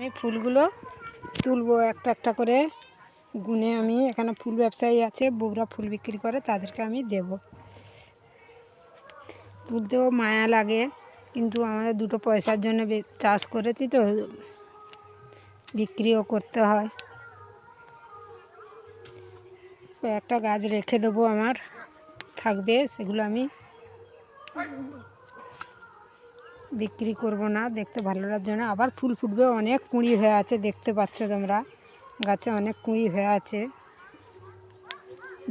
আমি ফুলগুলো তুলবো একটা একটা করে গুনে। আমি এখানে ফুল ব্যবসায়ী আছে, বউরা ফুল বিক্রি করে, তাদেরকে আমি দেব। তুলতেও মায়া লাগে, কিন্তু আমাদের দুটো পয়সার জন্য চাষ করেছি তো, বিক্রিও করতে হয়। একটা গাছ রেখে দেবো, আমার থাকবে, সেগুলো আমি বিক্রি করব না, দেখতে ভালো লাগার জন্য। আবার ফুল ফুটবে, অনেক কুঁড়ি হয়ে আছে, দেখতে পাচ্ছ তোমরা, গাছে অনেক কুঁড়ি হয়ে আছে।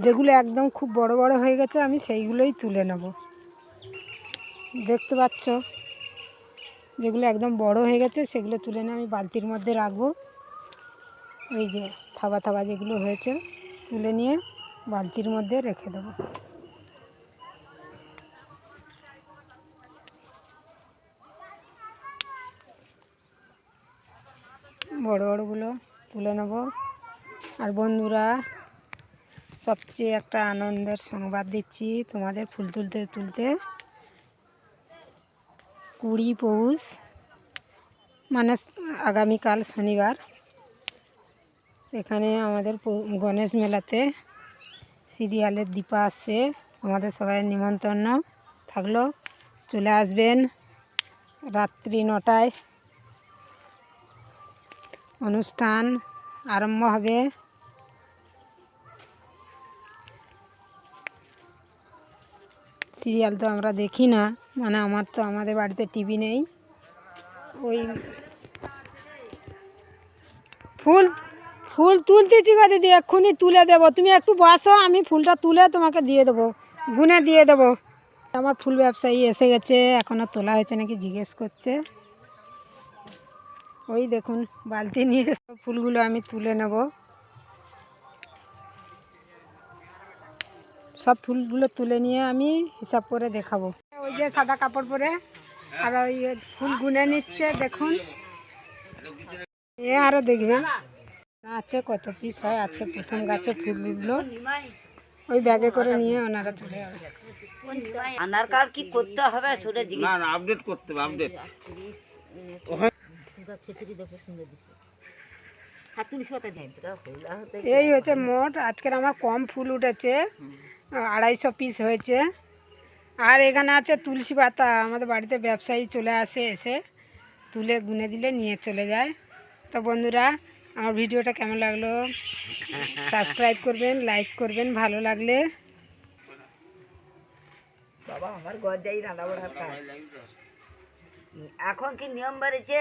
যেগুলো একদম খুব বড় বড় হয়ে গেছে আমি সেইগুলোই তুলে নেব। দেখতে পাচ্ছ, যেগুলো একদম বড় হয়ে গেছে সেগুলো তুলে নিয়ে আমি বালতির মধ্যে রাখবো। এই যে থাবা থাবা যেগুলো হয়েছে তুলে নিয়ে বালতির মধ্যে রেখে দেবো। বড় বড়গুলো তুলে নেব। আর বন্ধুরা, সবচেয়ে একটা আনন্দের সংবাদ দিচ্ছি তোমাদের, ফুল তুলতে তুলতে 20 পৌষ, মানে আগামীকাল শনিবার, এখানে আমাদের গণেশ মেলাতে সিরিয়ালের দীপা আসছে। আমাদের সবাই নিমন্ত্রণ থাকলো, চলে আসবেন। রাত্রি 9টায় অনুষ্ঠান আরম্ভ হবে। সিরিয়াল তো আমরা দেখি না, মানে আমাদের বাড়িতে টিভি নেই। ওই ফুল ফুল তুলতেছি গো দিদি, এক্ষুনি তুলে দেবো, তুমি একটু বসো, আমি ফুলটা তুলে তোমাকে দিয়ে দেবো, গুনে দিয়ে দেবো। আমার ফুল ব্যবসায়ী এসে গেছে, এখনও তোলা হয়েছে নাকি জিজ্ঞেস করছে। ওই দেখুন বালতি নিয়ে ফুলগুলো আমি তুলে নেব। সব ফুলগুলো তুলে নিয়ে আমি হিসাব করে দেখাবো। ওই যে সাদা কাপড় পরে আর ওই ফুল গুনে নিচ্ছে, দেখুন। আরও দেখবেন আছে কত পিস হয়। আজকে প্রথম গাছে ফুল উঠলো, ওই ব্যাগে করে নিয়ে ওনারা চলে যাবে। আধার কার্ড কি করতে হবে? না না, আপডেট করতে হবে, আপডেট। এই হচ্ছে মোট, আজকের আমার কম ফুল উঠেছে, 250 পিস হয়েছে। আর এখানে আছে তুলসী পাতা, আমাদের বাড়িতে ব্যবসায়ী চলে আসে, এসে তুলে গুনে দিলে নিয়ে চলে যায়। তো বন্ধুরা, আমার ভিডিওটা কেমন লাগলো সাবস্ক্রাইব করবেন, লাইক করবেন ভালো লাগলে। বাবা আমার ঘর যাই রান্না বাড়া এখন কি নিয়ম বেড়েছে?